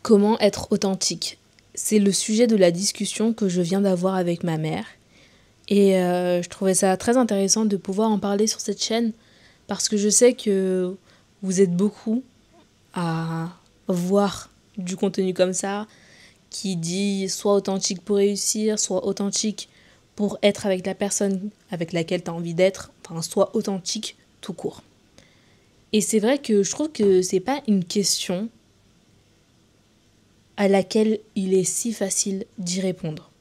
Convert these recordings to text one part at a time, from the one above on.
Comment être authentique? C'est le sujet de la discussion que je viens d'avoir avec ma mère. Et je trouvais ça très intéressant de pouvoir en parler sur cette chaîne parce que je sais que vous êtes beaucoup à voir du contenu comme ça qui dit soit authentique pour réussir, soit authentique pour être avec la personne avec laquelle tu as envie d'être, enfin soit authentique tout court. Et c'est vrai que je trouve que c'est pas une question à laquelle il est si facile d'y répondre.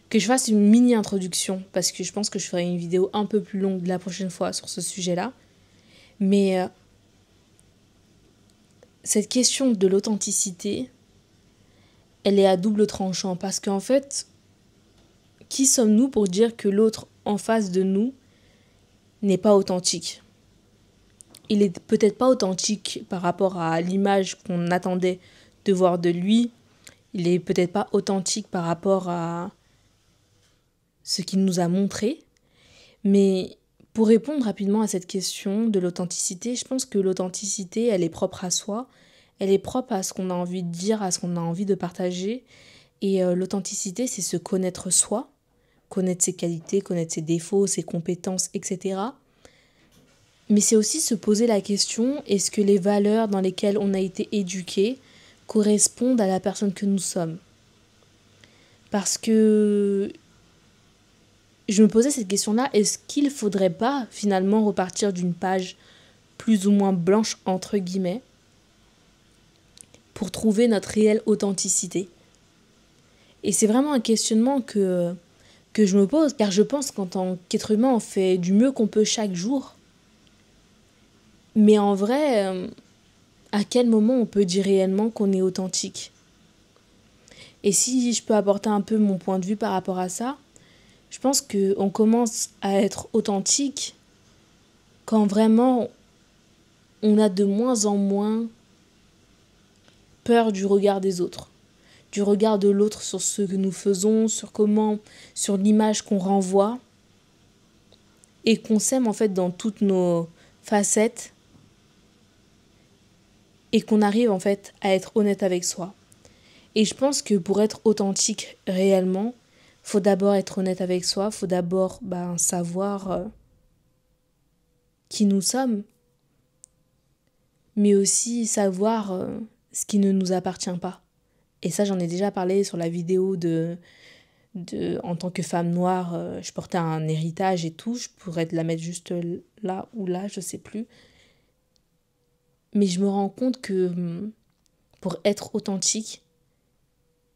Que je fasse une mini introduction, parce que je pense que je ferai une vidéo un peu plus longue la prochaine fois sur ce sujet-là. Mais cette question de l'authenticité, elle est à double tranchant, parce qu'en fait, qui sommes-nous pour dire que l'autre en face de nous n'est pas authentique? Il est peut-être pas authentique par rapport à l'image qu'on attendait de voir de lui. Il est peut-être pas authentique par rapport à ce qu'il nous a montré. Mais pour répondre rapidement à cette question de l'authenticité, je pense que l'authenticité, elle est propre à soi. Elle est propre à ce qu'on a envie de dire, à ce qu'on a envie de partager. Et l'authenticité, c'est se connaître soi, connaître ses qualités, connaître ses défauts, ses compétences, etc. Mais c'est aussi se poser la question, est-ce que les valeurs dans lesquelles on a été éduqué correspondent à la personne que nous sommes? Parce que je me posais cette question-là, est-ce qu'il ne faudrait pas finalement repartir d'une page plus ou moins blanche entre guillemets pour trouver notre réelle authenticité? Et c'est vraiment un questionnement que je me pose, car je pense qu'en tant qu'être humain, on fait du mieux qu'on peut chaque jour. Mais en vrai, à quel moment on peut dire réellement qu'on est authentique? Et si je peux apporter un peu mon point de vue par rapport à ça, je pense qu'on commence à être authentique quand vraiment on a de moins en moins peur du regard des autres, du regard de l'autre sur ce que nous faisons, sur l'image qu'on renvoie, et qu'on s'aime en fait dans toutes nos facettes, et qu'on arrive en fait à être honnête avec soi. Et je pense que pour être authentique réellement, faut d'abord être honnête avec soi, faut d'abord savoir qui nous sommes, mais aussi savoir ce qui ne nous appartient pas. Et ça, j'en ai déjà parlé sur la vidéo en tant que femme noire, je portais un héritage et tout. Je pourrais te la mettre juste là ou là, je sais plus. Mais je me rends compte que pour être authentique,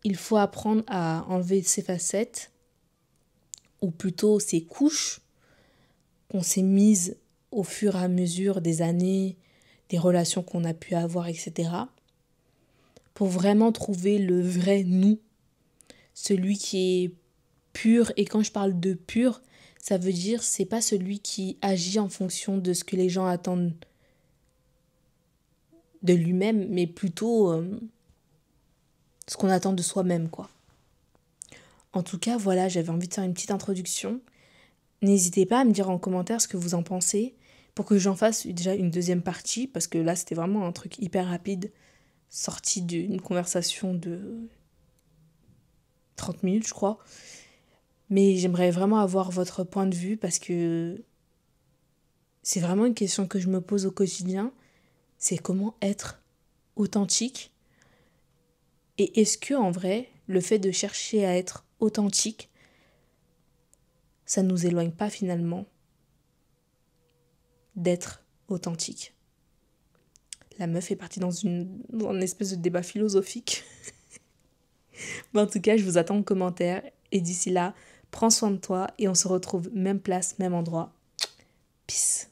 il faut apprendre à enlever ses facettes, ou plutôt ses couches qu'on s'est mises au fur et à mesure des années, des relations qu'on a pu avoir, etc. Pour vraiment trouver le vrai nous, celui qui est pur. Et quand je parle de pur, ça veut dire c'est pas celui qui agit en fonction de ce que les gens attendent de lui-même, mais plutôt ce qu'on attend de soi-même, quoi. En tout cas, voilà, j'avais envie de faire une petite introduction. N'hésitez pas à me dire en commentaire ce que vous en pensez pour que j'en fasse déjà une deuxième partie, parce que là, c'était vraiment un truc hyper rapide, sorti d'une conversation de 30 minutes, je crois. Mais j'aimerais vraiment avoir votre point de vue, parce que c'est vraiment une question que je me pose au quotidien. C'est comment être authentique? Et est-ce que, en vrai, le fait de chercher à être authentique, ça ne nous éloigne pas finalement d'être authentique? La meuf est partie dans une espèce de débat philosophique. Mais en tout cas, je vous attends en commentaire. Et d'ici là, prends soin de toi et on se retrouve même place, même endroit. Peace.